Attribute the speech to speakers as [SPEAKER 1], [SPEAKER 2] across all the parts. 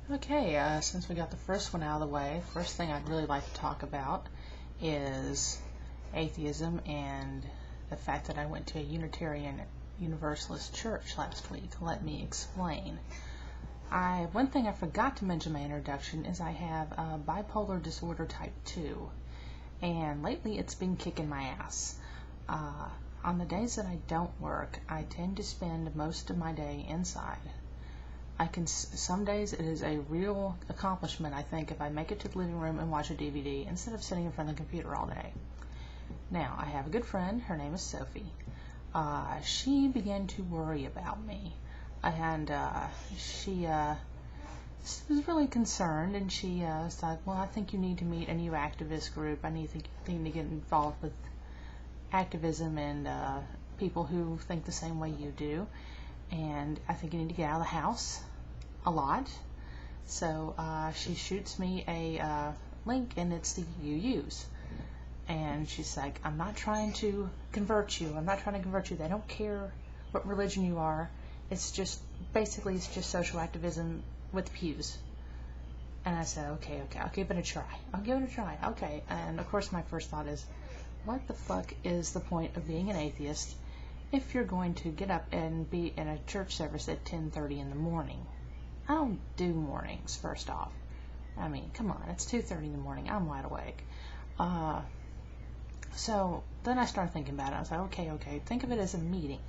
[SPEAKER 1] Okay, since we got the first one out of the way, first thing I'd really like to talk about is atheism and the fact that I went to a Unitarian Universalist church last week. Let me explain. One thing I forgot to mention in my introduction is I have bipolar disorder type 2, and lately it's been kicking my ass. On the days that I don't work, I tend to spend most of my day inside. Some days it is a real accomplishment, I think, if I make it to the living room and watch a DVD instead of sitting in front of the computer all day. Now, I have a good friend, her name is Sophie. She began to worry about me, and she was really concerned, and she was like, well, I think you need to meet a new activist group. I need to get involved with activism and people who think the same way you do, and I think you need to get out of the house a lot. So she shoots me a link, and it's the UUs, and she's like, I'm not trying to convert you. They don't care what religion you are. It's just social activism with pews. And I said, okay, I'll give it a try. Okay. And of course my first thought is, what the fuck is the point of being an atheist if you're going to get up and be in a church service at 10:30 in the morning? I don't do mornings, first off. I mean, come on, it's 2:30 in the morning. I'm wide awake. So then I started thinking about it. I was like, okay, think of it as a meeting.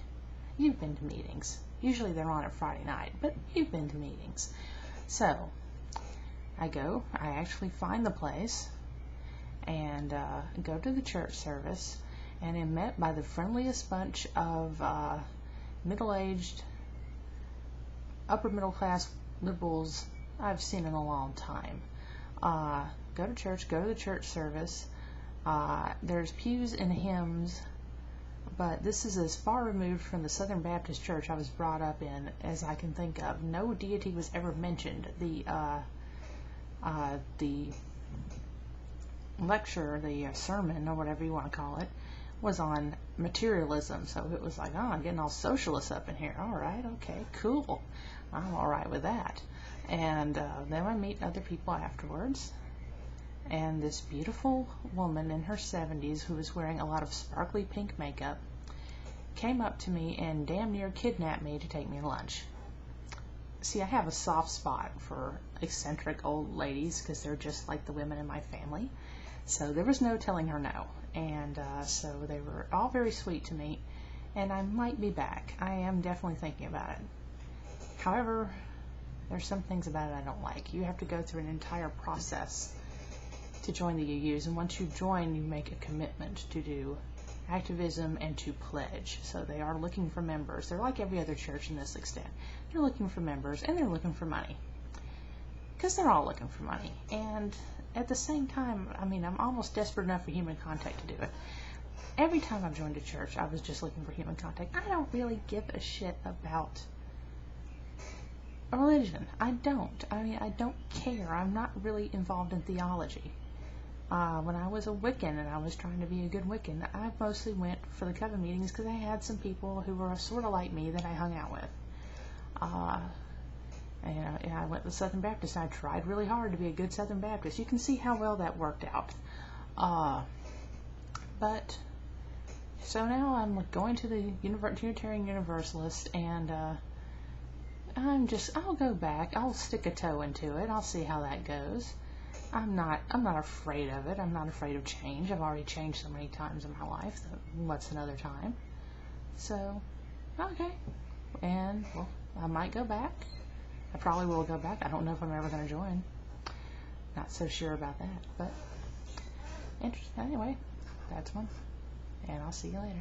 [SPEAKER 1] You've been to meetings. Usually they're on a Friday night, but you've been to meetings. So I actually find the place and go to the church service, and am met by the friendliest bunch of middle-aged, upper-middle-class liberals I've seen in a long time. Go to the church service. There's pews and hymns, but this is as far removed from the Southern Baptist church I was brought up in as I can think of. No deity was ever mentioned. The lecture, the sermon, or whatever you want to call it, was on materialism. So it was like, oh, I'm getting all socialist up in here. All right, okay, cool. I'm all right with that. And then I meet other people afterwards. And this beautiful woman in her 70s who was wearing a lot of sparkly pink makeup came up to me and damn near kidnapped me to take me to lunch. See, I have a soft spot for eccentric old ladies because they're just like the women in my family. So there was no telling her no. And so they were all very sweet to me, and I might be back. I am definitely thinking about it. However, there's some things about it I don't like. You have to go through an entire process to join the UUs, and once you join, you make a commitment to do activism and to pledge. So they are looking for members. They're like every other church in this extent. They're looking for members, and they're looking for money, because they're all looking for money. And at the same time, I mean, I'm almost desperate enough for human contact to do it. Every time I've joined a church, I was just looking for human contact. I don't really give a shit about religion. I don't. I mean, I don't care. I'm not really involved in theology. When I was a Wiccan and I was trying to be a good Wiccan, I mostly went for the coven meetings because I had some people who were sort of like me that I hung out with. And I went to Southern Baptist, and I tried really hard to be a good Southern Baptist. You can see how well that worked out. But so now I'm going to the Unitarian Universalist, and I'll go back. I'll stick a toe into it. I'll see how that goes. I'm not afraid of it. I'm not afraid of change. I've already changed so many times in my life. So what's another time? So, okay. And, well, I might go back. I probably will go back. I don't know if I'm ever going to join. Not so sure about that. But, interesting. Anyway, that's one. And I'll see you later.